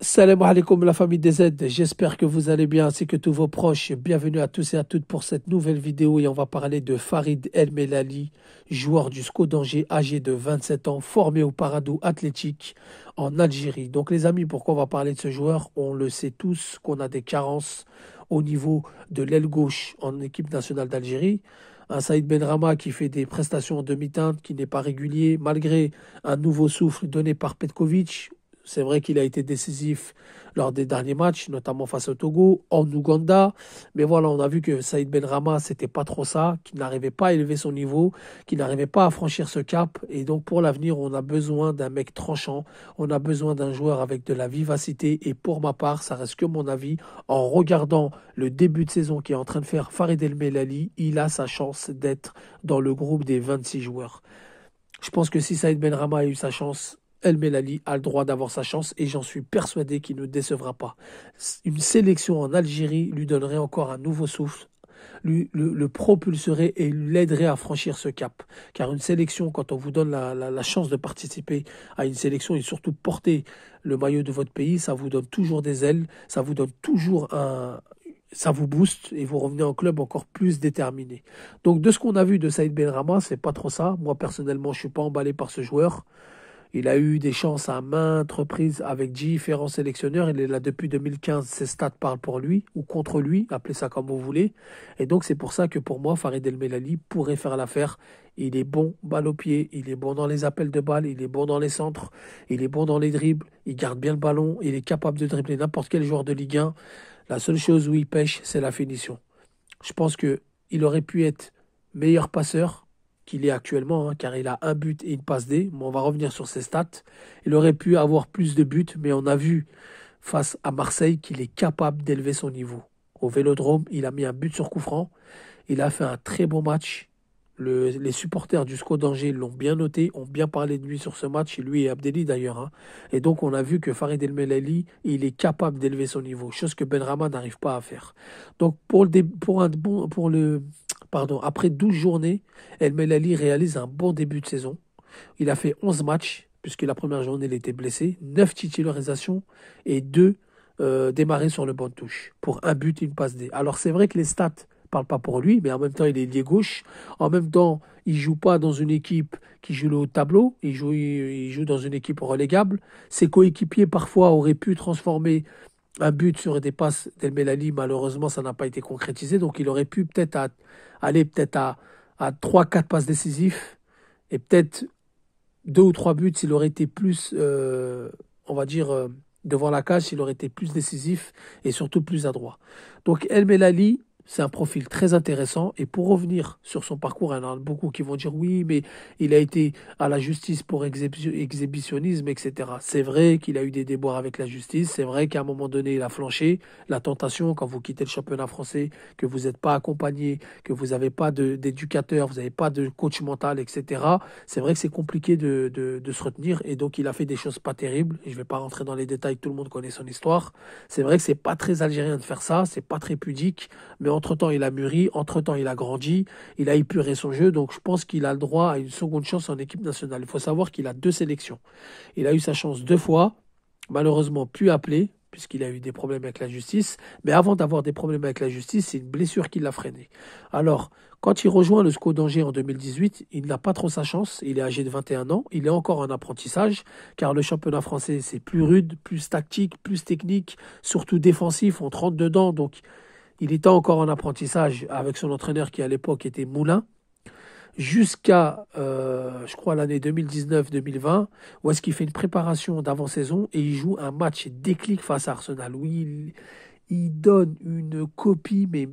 Salam alaikum la famille des Z, j'espère que vous allez bien ainsi que tous vos proches. Bienvenue à tous et à toutes pour cette nouvelle vidéo et on va parler de Farid El Melali, joueur du SCO d'Angers âgé de 27 ans, formé au Paradou Athlétique en Algérie. Donc les amis, pourquoi on va parler de ce joueur? On le sait tous qu'on a des carences au niveau de l'aile gauche en équipe nationale d'Algérie. Un Saïd Benrahma qui fait des prestations en demi-teinte, qui n'est pas régulier, malgré un nouveau souffle donné par Petkovic. C'est vrai qu'il a été décisif lors des derniers matchs, notamment face au Togo, en Ouganda. Mais voilà, on a vu que Saïd Benrahma, c'était pas trop ça, qu'il n'arrivait pas à élever son niveau, qu'il n'arrivait pas à franchir ce cap. Et donc, pour l'avenir, on a besoin d'un mec tranchant. On a besoin d'un joueur avec de la vivacité. Et pour ma part, ça reste que mon avis. En regardant le début de saison qui est en train de faire Farid El Melali, il a sa chance d'être dans le groupe des 26 joueurs. Je pense que si Saïd Benrahma a eu sa chance, El Melali a le droit d'avoir sa chance et j'en suis persuadé qu'il ne décevra pas. Une sélection en Algérie lui donnerait encore un nouveau souffle, le propulserait et l'aiderait à franchir ce cap. Car une sélection, quand on vous donne la chance de participer à une sélection et surtout porter le maillot de votre pays, ça vous donne toujours des ailes, ça vous donne toujours ça vous booste et vous revenez en club encore plus déterminé. Donc de ce qu'on a vu de Saïd Benrahma, c'est pas trop ça. Moi personnellement, je suis pas emballé par ce joueur. Il a eu des chances à maintes reprises avec différents sélectionneurs. Il est là depuis 2015. Ses stats parlent pour lui ou contre lui, appelez ça comme vous voulez. Et donc c'est pour ça que pour moi, Farid El Melali pourrait faire l'affaire. Il est bon balle au pied, il est bon dans les appels de balles, il est bon dans les centres, il est bon dans les dribbles, il garde bien le ballon, il est capable de dribbler n'importe quel joueur de Ligue 1. La seule chose où il pêche, c'est la finition. Je pense qu'il aurait pu être meilleur passeur qu'il est actuellement, hein, car il a un but et une passe D. Mais on va revenir sur ses stats. Il aurait pu avoir plus de buts, mais on a vu face à Marseille qu'il est capable d'élever son niveau. Au Vélodrome, il a mis un but sur coup franc. Il a fait un très bon match. Les supporters du SCO d'Angers l'ont bien noté, ont bien parlé de lui sur ce match, et lui et Abdelli d'ailleurs, hein. Et donc on a vu que Farid El Melali, il est capable d'élever son niveau, chose que Benrahma n'arrive pas à faire. Donc pardon, après 12 journées, El Melali réalise un bon début de saison. Il a fait 11 matchs, puisque la première journée il était blessé, 9 titularisations et 2 démarrés sur le banc de touche, pour un but et une passe D. Alors c'est vrai que les stats parle pas pour lui, mais en même temps, il est lié gauche. En même temps, il joue pas dans une équipe qui joue le haut de tableau. Il joue dans une équipe relégable. Ses coéquipiers, parfois, auraient pu transformer un but sur des passes d'El Melali. Malheureusement, ça n'a pas été concrétisé. Donc, il aurait pu aller peut-être à 3-4 passes décisives et peut-être 2 ou 3 buts s'il aurait été plus, on va dire, devant la cage, s'il aurait été plus décisif et surtout plus adroit. Donc, El Melali, c'est un profil très intéressant. Et pour revenir sur son parcours, il y en a beaucoup qui vont dire oui, mais il a été à la justice pour exhibitionnisme, etc. C'est vrai qu'il a eu des déboires avec la justice. C'est vrai qu'à un moment donné, il a flanché. La tentation, quand vous quittez le championnat français, que vous n'êtes pas accompagné, que vous n'avez pas d'éducateur, vous n'avez pas de coach mental, etc. C'est vrai que c'est compliqué de se retenir. Et donc, il a fait des choses pas terribles. Je ne vais pas rentrer dans les détails, tout le monde connaît son histoire. C'est vrai que c'est pas très algérien de faire ça. C'est pas très pudique. Mais entre-temps, il a mûri, entre-temps, il a grandi, il a épuré son jeu, donc je pense qu'il a le droit à une seconde chance en équipe nationale. Il faut savoir qu'il a 2 sélections. Il a eu sa chance 2 fois, malheureusement plus appelé, puisqu'il a eu des problèmes avec la justice. Mais avant d'avoir des problèmes avec la justice, c'est une blessure qui l'a freiné. Alors, quand il rejoint le SCO d'Angers en 2018, il n'a pas trop sa chance. Il est âgé de 21 ans. Il est encore en apprentissage, car le championnat français, c'est plus rude, plus tactique, plus technique, surtout défensif. On rentre dedans, donc il était encore en apprentissage avec son entraîneur qui à l'époque était Moulin, jusqu'à, je crois, l'année 2019-2020, où est-ce qu'il fait une préparation d'avant-saison et il joue un match déclic face à Arsenal, où il donne une copie, mais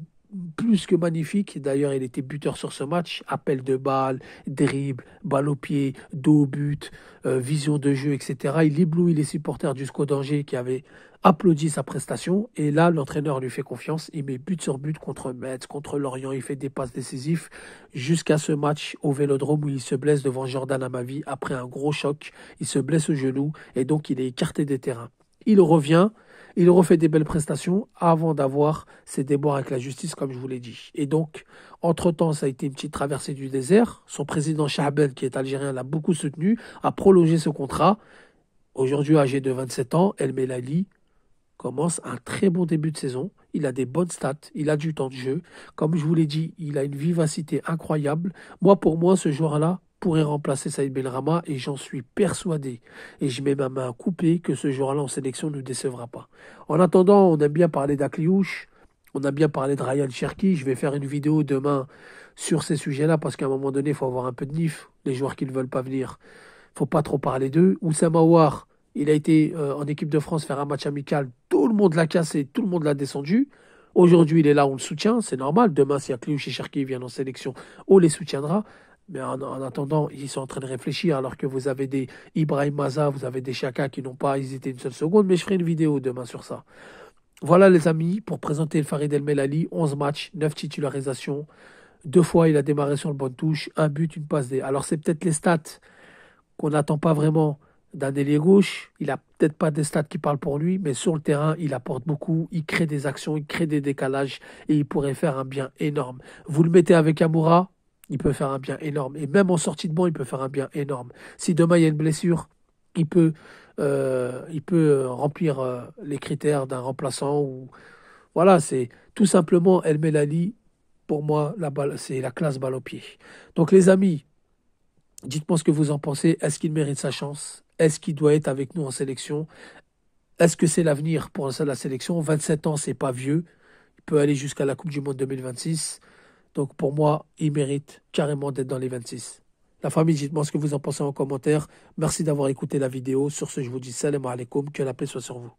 plus que magnifique. D'ailleurs, il était buteur sur ce match. Appel de balle, dribble, balle au pied, dos au but, vision de jeu, etc. Il éblouit les supporters du SCO d'Angers qui avaient applaudi sa prestation. Et là, l'entraîneur lui fait confiance. Il met but sur but contre Metz, contre Lorient. Il fait des passes décisives jusqu'à ce match au Vélodrome où il se blesse devant Jordan Amavi après un gros choc. Il se blesse au genou et donc il est écarté des terrains. Il revient. Il refait des belles prestations avant d'avoir ses déboires avec la justice, comme je vous l'ai dit. Et donc, entre-temps, ça a été une petite traversée du désert. Son président Chahabel, qui est algérien, l'a beaucoup soutenu, a prolongé ce contrat. Aujourd'hui, âgé de 27 ans, El Melali commence un très bon début de saison. Il a des bonnes stats, il a du temps de jeu. Comme je vous l'ai dit, il a une vivacité incroyable. Pour moi, ce joueur-là pourrait remplacer Saïd Benrahma et j'en suis persuadé. Et je mets ma main à couper que ce joueur-là en sélection ne décevra pas. En attendant, on aime bien parler d'Akliouche, on a bien parlé de Ryan Cherki. Je vais faire une vidéo demain sur ces sujets-là parce qu'à un moment donné, il faut avoir un peu de nif. Les joueurs qui ne veulent pas venir, faut pas trop parler d'eux. Oussama Aouar, il a été en équipe de France faire un match amical. Tout le monde l'a cassé, tout le monde l'a descendu. Aujourd'hui, il est là, on le soutient, c'est normal. Demain, si Akliouche et Cherki viennent en sélection, on les soutiendra. Mais en attendant, ils sont en train de réfléchir alors que vous avez des Ibrahim Maza, vous avez des Chaka qui n'ont pas hésité une seule seconde. Mais je ferai une vidéo demain sur ça. Voilà les amis, pour présenter le Farid El Melali, 11 matchs, 9 titularisations. 2 fois, il a démarré sur le banc de touche, un but, une passe D. Alors c'est peut-être les stats qu'on n'attend pas vraiment d'un ailier gauche. Il a peut-être pas des stats qui parlent pour lui, mais sur le terrain, il apporte beaucoup. Il crée des actions, il crée des décalages et il pourrait faire un bien énorme. Vous le mettez avec Amoura, il peut faire un bien énorme. Et même en sortie de banc, il peut faire un bien énorme. Si demain il y a une blessure, il peut, remplir les critères d'un remplaçant. Ou voilà, c'est tout simplement El Melali. Pour moi, c'est la classe balle au pied. Donc les amis, dites-moi ce que vous en pensez. Est-ce qu'il mérite sa chance? Est-ce qu'il doit être avec nous en sélection? Est-ce que c'est l'avenir pour la sélection? 27 ans, c'est pas vieux. Il peut aller jusqu'à la Coupe du Monde 2026. Donc pour moi, il mérite carrément d'être dans les 26. La famille, dites-moi ce que vous en pensez en commentaire. Merci d'avoir écouté la vidéo. Sur ce, je vous dis salam alaikum, que la paix soit sur vous.